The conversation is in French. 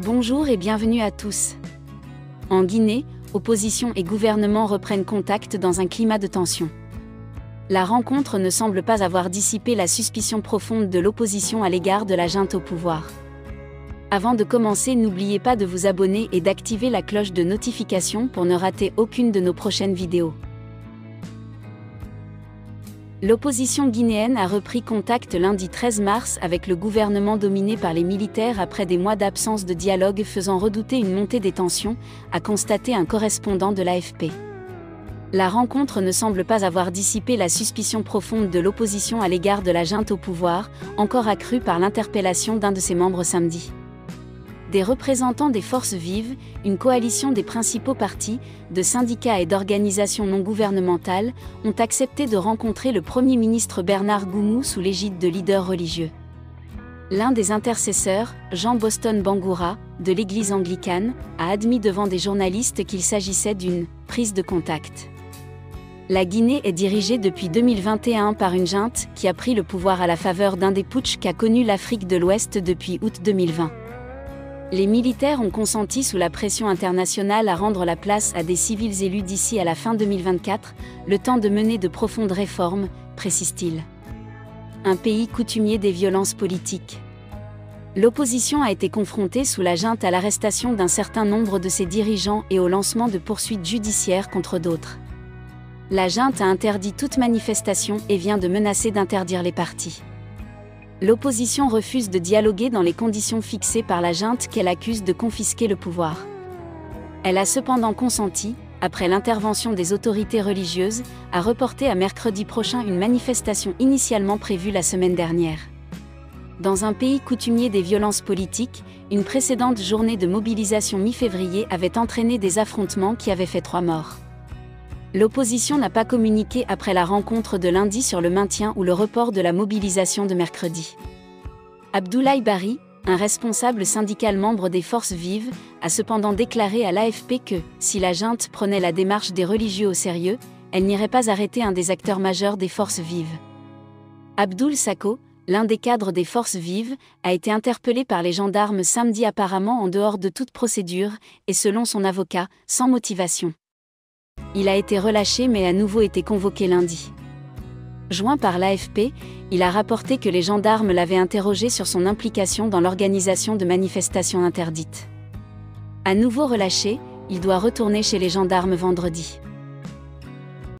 Bonjour et bienvenue à tous. En Guinée, opposition et gouvernement reprennent contact dans un climat de tension. La rencontre ne semble pas avoir dissipé la suspicion profonde de l'opposition à l'égard de la junte au pouvoir. Avant de commencer, n'oubliez pas de vous abonner et d'activer la cloche de notification pour ne rater aucune de nos prochaines vidéos. L'opposition guinéenne a repris contact lundi 13 mars avec le gouvernement dominé par les militaires après des mois d'absence de dialogue faisant redouter une montée des tensions, a constaté un correspondant de l'AFP. La rencontre ne semble pas avoir dissipé la suspicion profonde de l'opposition à l'égard de la junte au pouvoir, encore accrue par l'interpellation d'un de ses membres samedi. Des représentants des forces vives, une coalition des principaux partis, de syndicats et d'organisations non gouvernementales, ont accepté de rencontrer le Premier ministre Bernard Goumou sous l'égide de leaders religieux. L'un des intercesseurs, Jean Boston Bangoura, de l'Église anglicane, a admis devant des journalistes qu'il s'agissait d'une « prise de contact ». La Guinée est dirigée depuis 2021 par une junte qui a pris le pouvoir à la faveur d'un des putschs qu'a connu l'Afrique de l'Ouest depuis août 2020. Les militaires ont consenti sous la pression internationale à rendre la place à des civils élus d'ici à la fin 2024, le temps de mener de profondes réformes, précise-t-il. Un pays coutumier des violences politiques. L'opposition a été confrontée sous la junte à l'arrestation d'un certain nombre de ses dirigeants et au lancement de poursuites judiciaires contre d'autres. La junte a interdit toute manifestation et vient de menacer d'interdire les partis. L'opposition refuse de dialoguer dans les conditions fixées par la junte qu'elle accuse de confisquer le pouvoir. Elle a cependant consenti, après l'intervention des autorités religieuses, à reporter à mercredi prochain une manifestation initialement prévue la semaine dernière. Dans un pays coutumier des violences politiques, une précédente journée de mobilisation mi-février avait entraîné des affrontements qui avaient fait 3 morts. L'opposition n'a pas communiqué après la rencontre de lundi sur le maintien ou le report de la mobilisation de mercredi. Abdoulaye Bari, un responsable syndical membre des Forces vives, a cependant déclaré à l'AFP que, si la junte prenait la démarche des religieux au sérieux, elle n'irait pas arrêter un des acteurs majeurs des Forces vives. Abdoul Sako, l'un des cadres des Forces vives, a été interpellé par les gendarmes samedi apparemment en dehors de toute procédure, et selon son avocat, sans motivation. Il a été relâché mais a nouveau été convoqué lundi. Joint par l'AFP, il a rapporté que les gendarmes l'avaient interrogé sur son implication dans l'organisation de manifestations interdites. À nouveau relâché, il doit retourner chez les gendarmes vendredi.